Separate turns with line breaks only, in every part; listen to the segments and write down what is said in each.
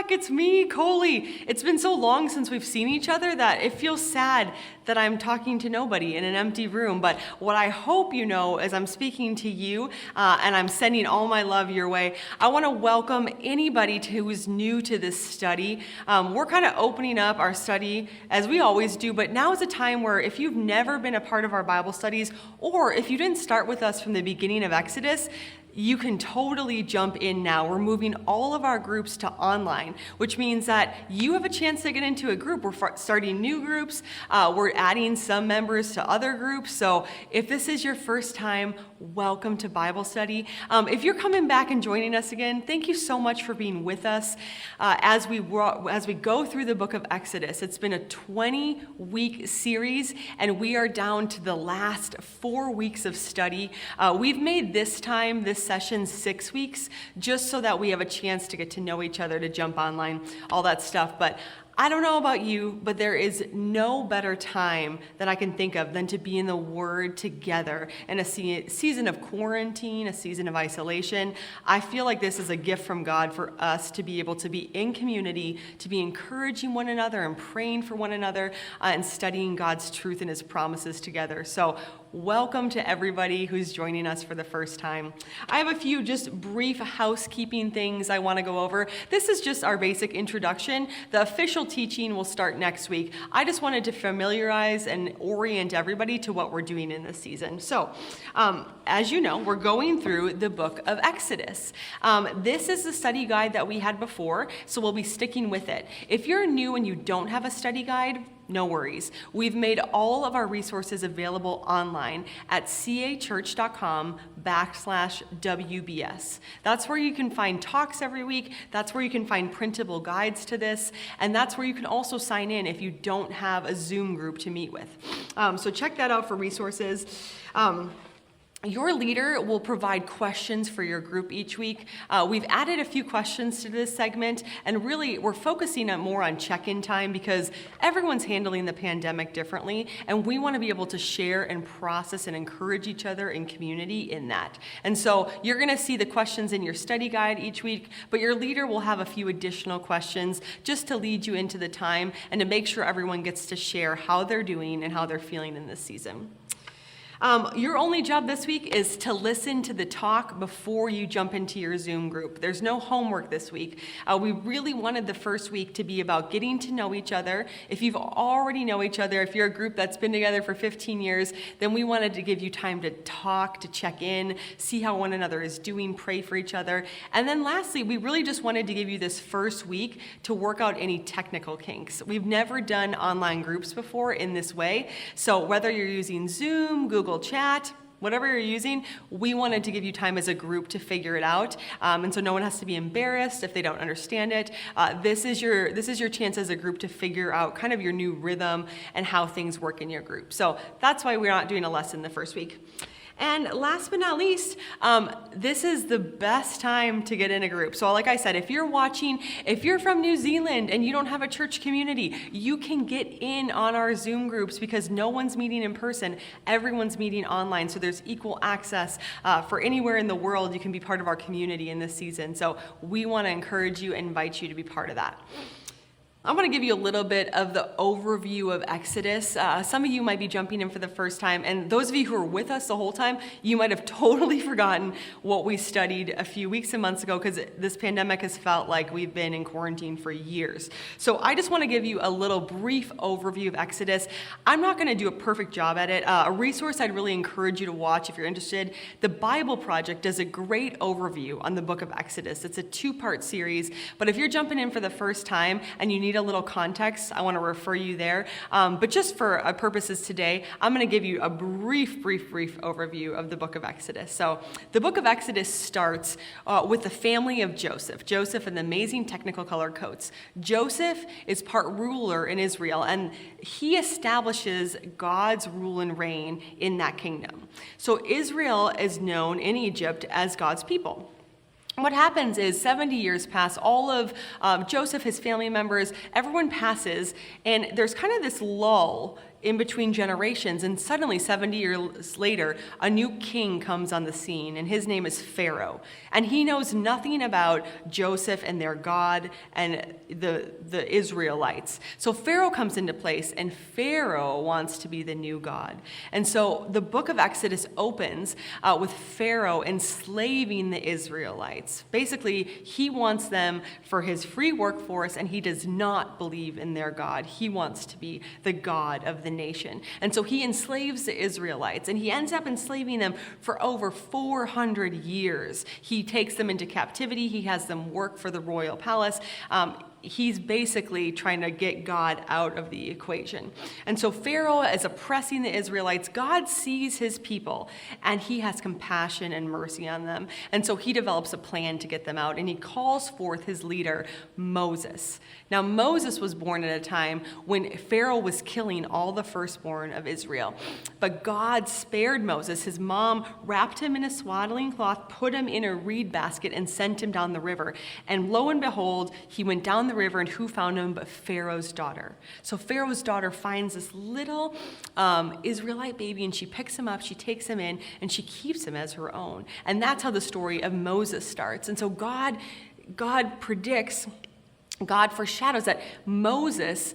back. It's me, Coley. It's been so long since we've seen each other that it feels sad that I'm talking to nobody in an empty room. But what I hope you know is I'm speaking to you and I'm sending all my love your way. I want to welcome anybody who is new to this study. We're kind of opening up our study as we always do, but now is a time where if you've never been a part of our Bible studies, or if you didn't start with us from the beginning of Exodus, you can totally jump in now. We're moving all of our groups to online, which means that you have a chance to get into a group. We're starting new groups. We're adding some members to other groups. So if this is your first time, welcome to Bible study. If you're coming back and joining us again, thank you so much for being with us as we go through the book of Exodus. It's been a 20-week series, and we are down to the last 4 weeks of study. We've made this session 6 weeks just so that we have a chance to get to know each other, to jump online, all that stuff. But I don't know about you, but there is no better time that I can think of than to be in the Word together in a season of quarantine, a season of isolation. I feel like this is a gift from God for us to be able to be in community, to be encouraging one another and praying for one another and studying God's truth and His promises together. So welcome to everybody who's joining us for the first time. I have a few just brief housekeeping things I want to go over. This is just our basic introduction. The official teaching will start next week. I just wanted to familiarize and orient everybody to what we're doing in this season. So, as you know, we're going through the book of Exodus. This is the study guide that we had before, so we'll be sticking with it. If you're new and you don't have a study guide, no worries. We've made all of our resources available online at cachurch.com/WBS. That's where you can find talks every week. That's where you can find printable guides to this. And that's where you can also sign in if you don't have a Zoom group to meet with. So check that out for resources. Your leader will provide questions for your group each week. We've added a few questions to this segment, and really we're focusing more on check-in time because everyone's handling the pandemic differently, and we want to be able to share and process and encourage each other in community in that. And so you're going to see the questions in your study guide each week, but your leader will have a few additional questions just to lead you into the time and to make sure everyone gets to share how they're doing and how they're feeling in this season. Your only job this week is to listen to the talk before you jump into your Zoom group. There's no homework this week. We really wanted the first week to be about getting to know each other. If you've already know each other, if you're a group that's been together for 15 years, then we wanted to give you time to talk, to check in, see how one another is doing, pray for each other. And then lastly, we really just wanted to give you this first week to work out any technical kinks. We've never done online groups before in this way. So whether you're using Zoom, Google Chat, whatever you're using, we wanted to give you time as a group to figure it out, and so no one has to be embarrassed if they don't understand it. This is your chance as a group to figure out kind of your new rhythm and how things work in your group. So that's why we're not doing a lesson the first week. And last but not least, this is the best time to get in a group. So like I said, if you're watching, if you're from New Zealand and you don't have a church community, you can get in on our Zoom groups because no one's meeting in person. Everyone's meeting online. So there's equal access for anywhere in the world. You can be part of our community in this season. So we want to encourage you and invite you to be part of that. I want to give you a little bit of the overview of Exodus. Some of you might be jumping in for the first time, and those of you who were with us the whole time, you might have totally forgotten what we studied a few weeks and months ago because this pandemic has felt like we've been in quarantine for years. So I just want to give you a little brief overview of Exodus. I'm not going to do a perfect job at it. A resource I'd really encourage you to watch if you're interested, the Bible Project does a great overview on the book of Exodus. It's a 2-part series, but if you're jumping in for the first time and you need a little context, I want to refer you there. But just for purposes today, I'm going to give you a brief overview of the book of Exodus. So the book of Exodus starts with the family of Joseph. Joseph and the amazing technical color coats. Joseph is part ruler in Israel, and he establishes God's rule and reign in that kingdom. So Israel is known in Egypt as God's people. What happens is 70 years pass, all of Joseph, his family members, everyone passes, and there's kind of this lull in between generations, and suddenly 70 years later, a new king comes on the scene, and his name is Pharaoh. And he knows nothing about Joseph and their God and the Israelites. So Pharaoh comes into place, and Pharaoh wants to be the new God. And so the book of Exodus opens with Pharaoh enslaving the Israelites. Basically, he wants them for his free workforce, and he does not believe in their God. He wants to be the God of the nation. And so he enslaves the Israelites, and he ends up enslaving them for over 400 years. He takes them into captivity. He has them work for the royal palace. He's basically trying to get God out of the equation. And so Pharaoh is oppressing the Israelites. God sees his people, and he has compassion and mercy on them. And so he develops a plan to get them out, and he calls forth his leader, Moses. Now, Moses was born at a time when Pharaoh was killing all the firstborn of Israel. But God spared Moses. His mom wrapped him in a swaddling cloth, put him in a reed basket, and sent him down the river. And lo and behold, he went down the river, and who found him but Pharaoh's daughter? So Pharaoh's daughter finds this little Israelite baby, and she picks him up, she takes him in, and she keeps him as her own. And that's how the story of Moses starts. And so God foreshadows that Moses,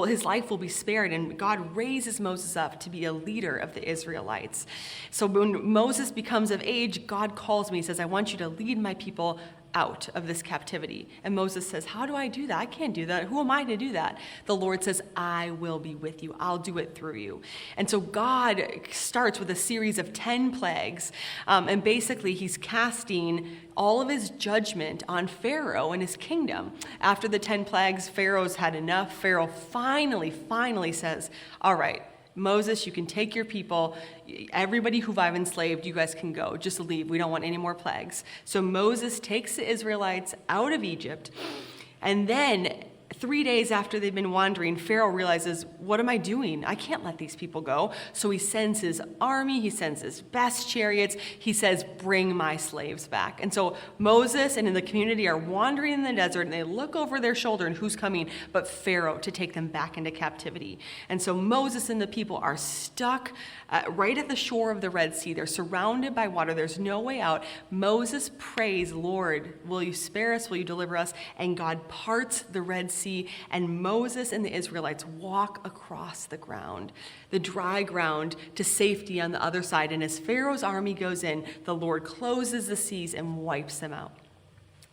his life will be spared, and God raises Moses up to be a leader of the Israelites. So when Moses becomes of age, God calls me, he says, I want you to lead my people out of this captivity. And Moses says, how do I do that? I can't do that. Who am I to do that? The Lord says, I will be with you. I'll do it through you. And so God starts with a series of 10 plagues. And basically, he's casting all of his judgment on Pharaoh and his kingdom. After the 10 plagues, Pharaoh's had enough. Pharaoh finally says, all right, Moses, you can take your people. Everybody who I've enslaved, you guys can go. Just leave. We don't want any more plagues. So Moses takes the Israelites out of Egypt. And then 3 days after they've been wandering, Pharaoh realizes, what am I doing? I can't let these people go. So he sends his army, he sends his best chariots. He says, bring my slaves back. And so Moses and in the community are wandering in the desert, and they look over their shoulder, and who's coming but Pharaoh to take them back into captivity. And so Moses and the people are stuck right at the shore of the Red Sea. They're surrounded by water. There's no way out. Moses prays, Lord, will you spare us? Will you deliver us? And God parts the Red Sea, and Moses and the Israelites walk across the ground, the dry ground, to safety on the other side. And as Pharaoh's army goes in, the Lord closes the seas and wipes them out.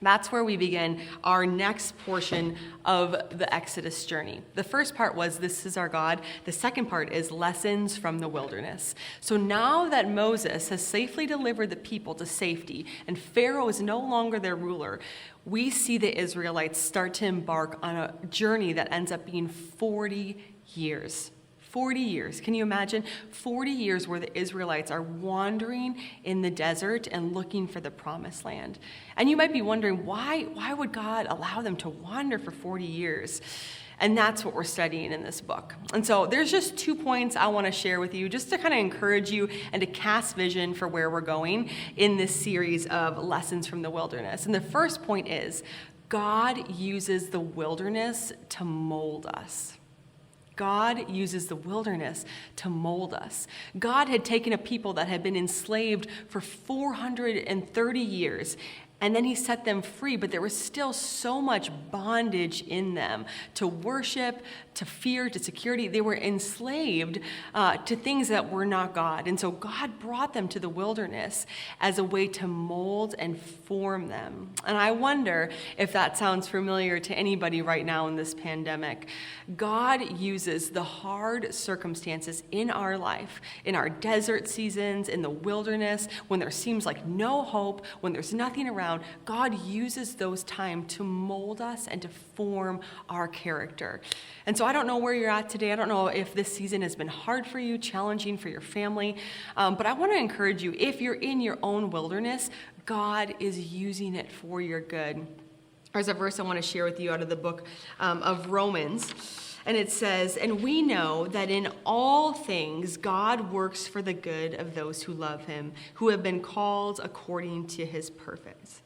That's where we begin our next portion of the Exodus journey. The first part was, this is our God. The second part is lessons from the wilderness. So now that Moses has safely delivered the people to safety, and Pharaoh is no longer their ruler, we see the Israelites start to embark on a journey that ends up being 40 years. 40 years. Can you imagine? 40 years where the Israelites are wandering in the desert and looking for the promised land. And you might be wondering, why would God allow them to wander for 40 years? And that's what we're studying in this book. And so there's just 2 points I want to share with you just to kind of encourage you and to cast vision for where we're going in this series of lessons from the wilderness. And the first point is, God uses the wilderness to mold us. God uses the wilderness to mold us. God had taken a people that had been enslaved for 430 years, and then he set them free, but there was still so much bondage in them to worship, to fear, to security. They were enslaved to things that were not God. And so God brought them to the wilderness as a way to mold and form them. And I wonder if that sounds familiar to anybody right now in this pandemic. God uses the hard circumstances in our life, in our desert seasons, in the wilderness, when there seems like no hope, when there's nothing around. God uses those times to mold us and to form our character. And so I don't know where you're at today. I don't know if this season has been hard for you, challenging for your family. But I want to encourage you, if you're in your own wilderness, God is using it for your good. There's a verse I want to share with you out of the book of Romans. And it says, and we know that in all things God works for the good of those who love him, who have been called according to his purpose.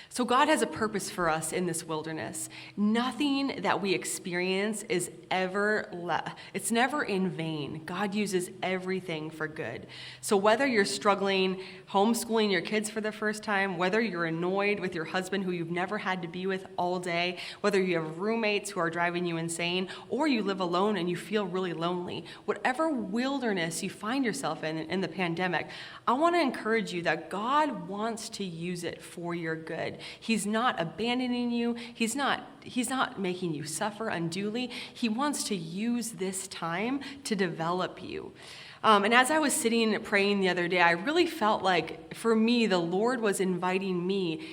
So God has a purpose for us in this wilderness. Nothing that we experience is it's never in vain. God uses everything for good. So whether you're struggling homeschooling your kids for the first time, whether you're annoyed with your husband who you've never had to be with all day, whether you have roommates who are driving you insane, or you live alone and you feel really lonely, whatever wilderness you find yourself in the pandemic, I want to encourage you that God wants to use it for your good. He's not abandoning you. He's not making you suffer unduly. He wants to use this time to develop you. And as I was sitting praying the other day, I really felt like, for me, the Lord was inviting me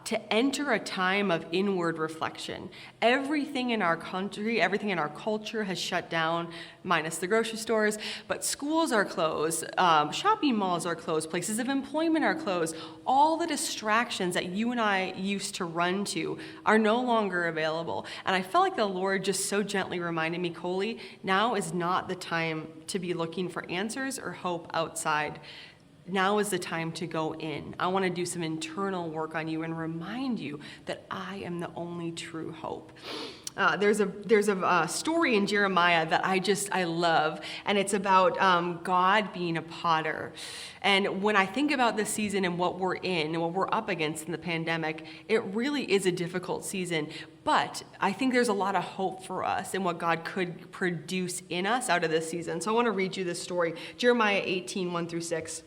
to enter a time of inward reflection. Everything in our country, everything in our culture has shut down, minus the grocery stores, but schools are closed, shopping malls are closed, places of employment are closed. All the distractions that you and I used to run to are no longer available. And I felt like the Lord just so gently reminded me, Coley, now is not the time to be looking for answers or hope outside. Now is the time to go in. I want to do some internal work on you and remind you that I am the only true hope. There's a story in Jeremiah that I love, and it's about God being a potter. And when I think about this season and what we're in and what we're up against in the pandemic, it really is a difficult season. But I think there's a lot of hope for us in what God could produce in us out of this season. So I want to read you this story, Jeremiah 18, 1-6.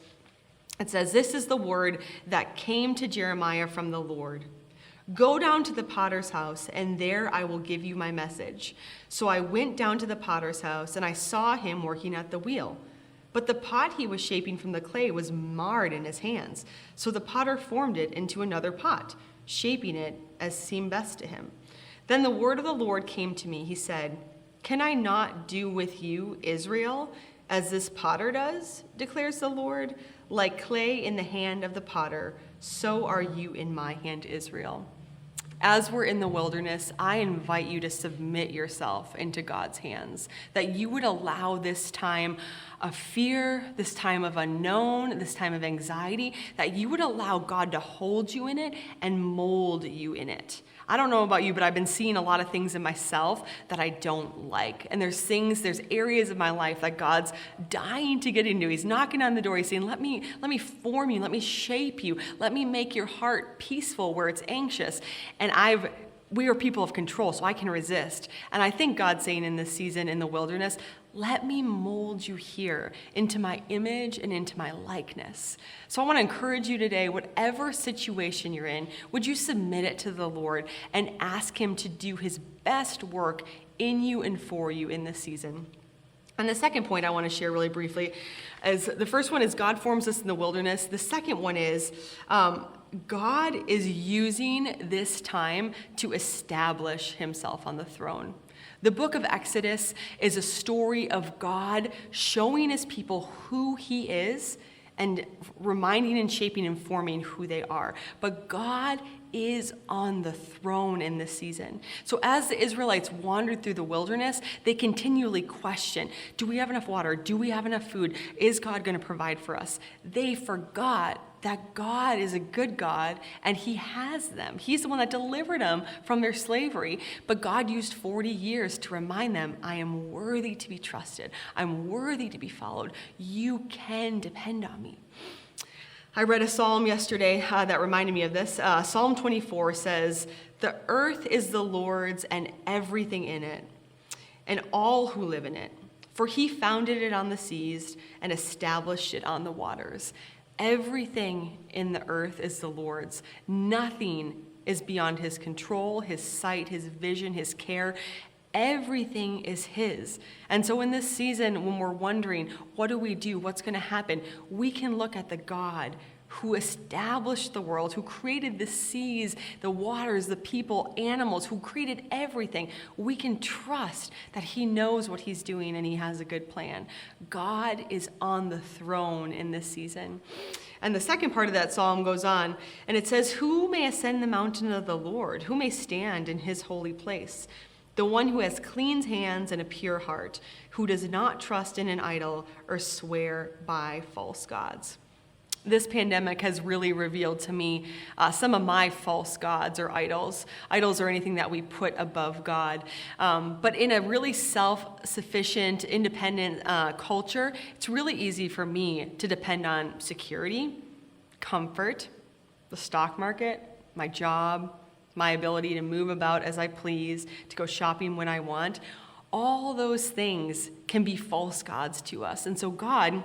It says, "This is the word that came to Jeremiah from the Lord. Go down to the potter's house, and there I will give you my message. So I went down to the potter's house, and I saw him working at the wheel. But the pot he was shaping from the clay was marred in his hands. So the potter formed it into another pot, shaping it as seemed best to him. Then the word of the Lord came to me. He said, 'Can I not do with you, Israel, as this potter does, declares the Lord? Like clay in the hand of the potter, so are you in my hand, Israel.'" As we're in the wilderness, I invite you to submit yourself into God's hands, that you would allow this time of fear, this time of unknown, this time of anxiety, that you would allow God to hold you in it and mold you in it. I don't know about you, but I've been seeing a lot of things in myself that I don't like. And there's areas of my life that God's dying to get into. He's knocking on the door. He's saying, let me form you. Let me shape you. Let me make your heart peaceful where it's anxious. And we are people of control, so I can resist. And I think God's saying in this season in the wilderness, let me mold you here into my image and into my likeness. So I want to encourage you today, whatever situation you're in, would you submit it to the Lord and ask him to do his best work in you and for you in this season. And the second point I want to share really briefly is, the first one is God forms us in the wilderness. The second one is God is using this time to establish himself on the throne. The book of Exodus is a story of God showing his people who he is and reminding and shaping and forming who they are. But God is on the throne in this season. So as the Israelites wandered through the wilderness, they continually questioned, do we have enough water? Do we have enough food? Is God going to provide for us? They forgot that God is a good God and he has them. He's the one that delivered them from their slavery. But God used 40 years to remind them, I am worthy to be trusted. I'm worthy to be followed. You can depend on me. I read a psalm yesterday that reminded me of this. Psalm 24 says, "The earth is the Lord's and everything in it, and all who live in it. For he founded it on the seas and established it on the waters." Everything in the earth is the Lord's. Nothing is beyond his control, his sight, his vision, his care. Everything is his. And so in this season, when we're wondering, what do we do? What's going to happen? We can look at the God who established the world, who created the seas, the waters, the people, animals, who created everything. We can trust that he knows what he's doing and he has a good plan. God is on the throne in this season. And the second part of that psalm goes on, and it says, "Who may ascend the mountain of the Lord? Who may stand in his holy place? The one who has clean hands and a pure heart, who does not trust in an idol or swear by false gods." This pandemic has really revealed to me some of my false gods or idols. Idols are anything that we put above God. But in a really self-sufficient, independent culture, it's really easy for me to depend on security, comfort, the stock market, my job, my ability to move about as I please, to go shopping when I want. All those things can be false gods to us. And so God,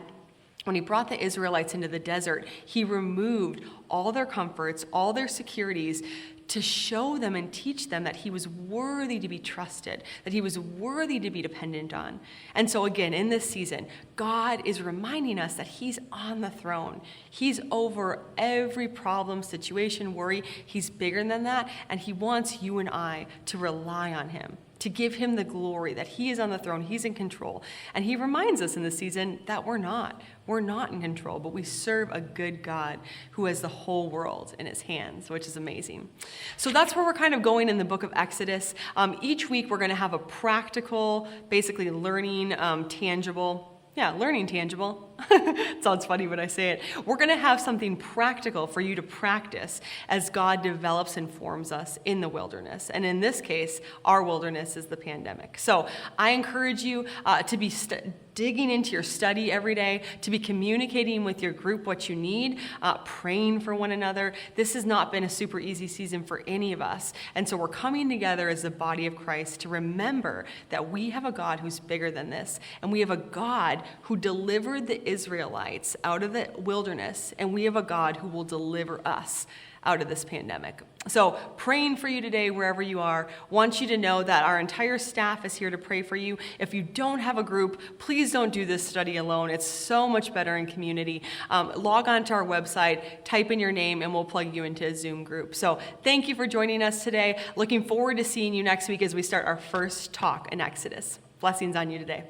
when he brought the Israelites into the desert, he removed all their comforts, all their securities, to show them and teach them that he was worthy to be trusted, that he was worthy to be dependent on. And so again, in this season, God is reminding us that he's on the throne. He's over every problem, situation, worry. He's bigger than that, and he wants you and I to rely on him, to give him the glory, that he is on the throne, he's in control. And he reminds us in this season that we're not in control, but we serve a good God who has the whole world in his hands, which is amazing. So that's where we're kind of going in the book of Exodus. Each week we're going to have a practical, basically learning tangible. It sounds funny when I say it. We're going to have something practical for you to practice as God develops and forms us in the wilderness. And in this case, our wilderness is the pandemic. So I encourage you to be digging into your study every day, to be communicating with your group what you need, praying for one another. This has not been a super easy season for any of us. And so we're coming together as the body of Christ to remember that we have a God who's bigger than this. And we have a God who delivered the Israelites out of the wilderness. And we have a God who will deliver us out of this pandemic. So praying for you today, wherever you are, want you to know that our entire staff is here to pray for you. If you don't have a group, please don't do this study alone. It's so much better in community. Log on to our website, type in your name, and we'll plug you into a Zoom group. So thank you for joining us today. Looking forward to seeing you next week as we start our first talk in Exodus. Blessings on you today.